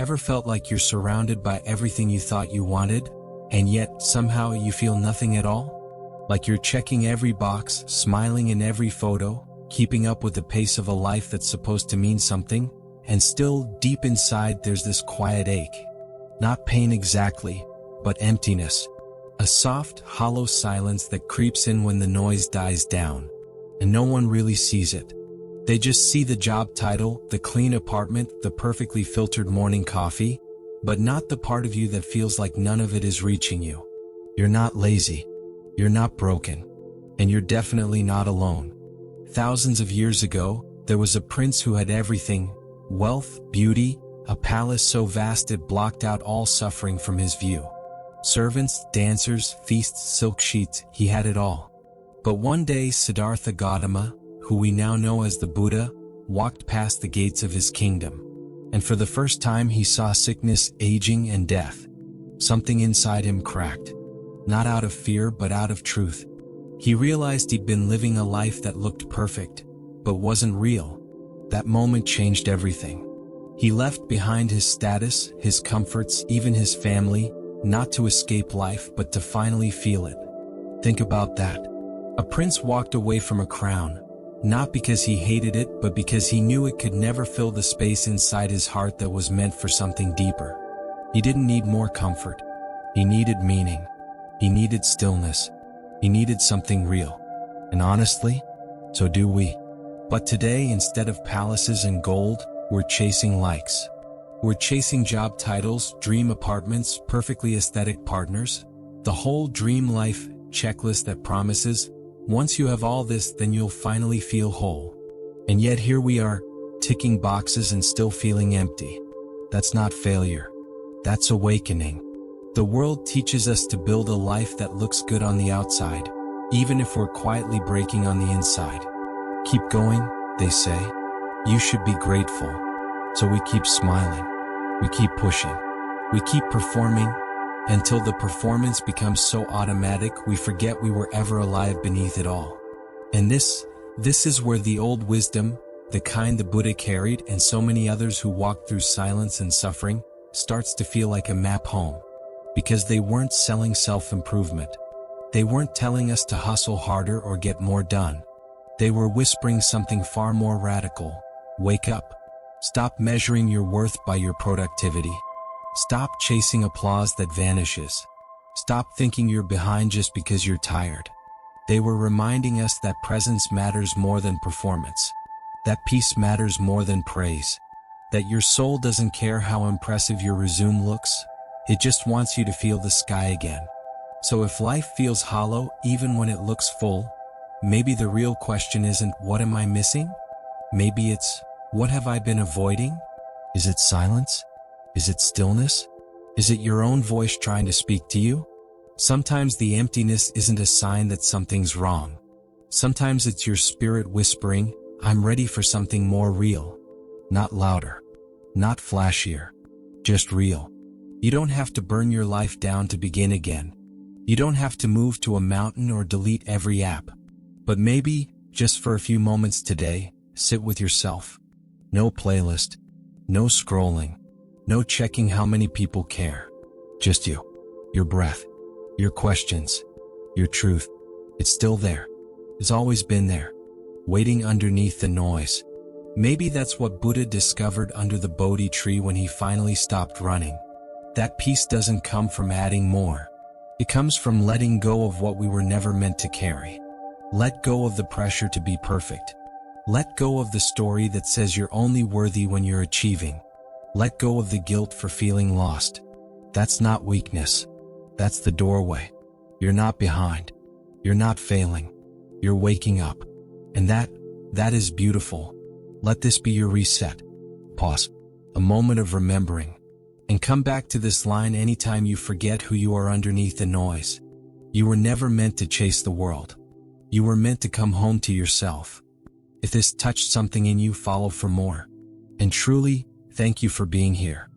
ever felt like you're surrounded by everything you thought you wanted, and yet somehow you feel nothing at all? Like you're checking every box, smiling in every photo, keeping up with the pace of a life that's supposed to mean something, and still, deep inside, there's this quiet ache. Not pain exactly, but emptiness. A soft, hollow silence that creeps in when the noise dies down, and no one really sees it. They just see the job title, the clean apartment, the perfectly filtered morning coffee, but not the part of you that feels like none of it is reaching you. You're not lazy. You're not broken. And you're definitely not alone. Thousands of years ago, there was a prince who had everything: wealth, beauty, a palace so vast it blocked out all suffering from his view. Servants, dancers, feasts, silk sheets, he had it all. But one day Siddhartha Gautama, who we now know as the Buddha, walked past the gates of his kingdom. And for the first time he saw sickness, aging, and death. Something inside him cracked. Not out of fear, but out of truth. He realized he'd been living a life that looked perfect, but wasn't real. That moment changed everything. He left behind his status, his comforts, even his family, not to escape life, but to finally feel it. Think about that. A prince walked away from a crown, not because he hated it, but because he knew it could never fill the space inside his heart that was meant for something deeper. He didn't need more comfort. He needed meaning. He needed stillness. He needed something real. And honestly, so do we. But today, instead of palaces and gold, we're chasing likes. We're chasing job titles, dream apartments, perfectly aesthetic partners, the whole dream life checklist that promises, once you have all this, then you'll finally feel whole. And yet here we are, ticking boxes and still feeling empty. That's not failure. That's awakening. The world teaches us to build a life that looks good on the outside, even if we're quietly breaking on the inside. Keep going, they say. You should be grateful. So we keep smiling. We keep pushing. We keep performing until the performance becomes so automatic we forget we were ever alive beneath it all. And this is where the old wisdom, the kind the Buddha carried and so many others who walked through silence and suffering, starts to feel like a map home. Because they weren't selling self-improvement. They weren't telling us to hustle harder or get more done. They were whispering something far more radical. Wake up. Stop measuring your worth by your productivity. Stop chasing applause that vanishes. Stop thinking you're behind just because you're tired. They were reminding us that presence matters more than performance. That peace matters more than praise. That your soul doesn't care how impressive your resume looks. It just wants you to feel the sky again. So if life feels hollow, even when it looks full, maybe the real question isn't, what am I missing? Maybe it's, what have I been avoiding? Is it silence? Is it stillness? Is it your own voice trying to speak to you? Sometimes the emptiness isn't a sign that something's wrong. Sometimes it's your spirit whispering, I'm ready for something more real. Not louder. Not flashier. Just real. You don't have to burn your life down to begin again. You don't have to move to a mountain or delete every app. But maybe, just for a few moments today, sit with yourself. No playlist. No scrolling. No checking how many people care. Just you. Your breath. Your questions. Your truth. It's still there. It's always been there. Waiting underneath the noise. Maybe that's what Buddha discovered under the Bodhi tree when he finally stopped running. That peace doesn't come from adding more. It comes from letting go of what we were never meant to carry. Let go of the pressure to be perfect. Let go of the story that says you're only worthy when you're achieving. Let go of the guilt for feeling lost. That's not weakness. That's the doorway. You're not behind. You're not failing. You're waking up. And that is beautiful. Let this be your reset. Pause. A moment of remembering. And come back to this line anytime you forget who you are underneath the noise. You were never meant to chase the world. You were meant to come home to yourself. If this touched something in you, follow for more. And truly, thank you for being here.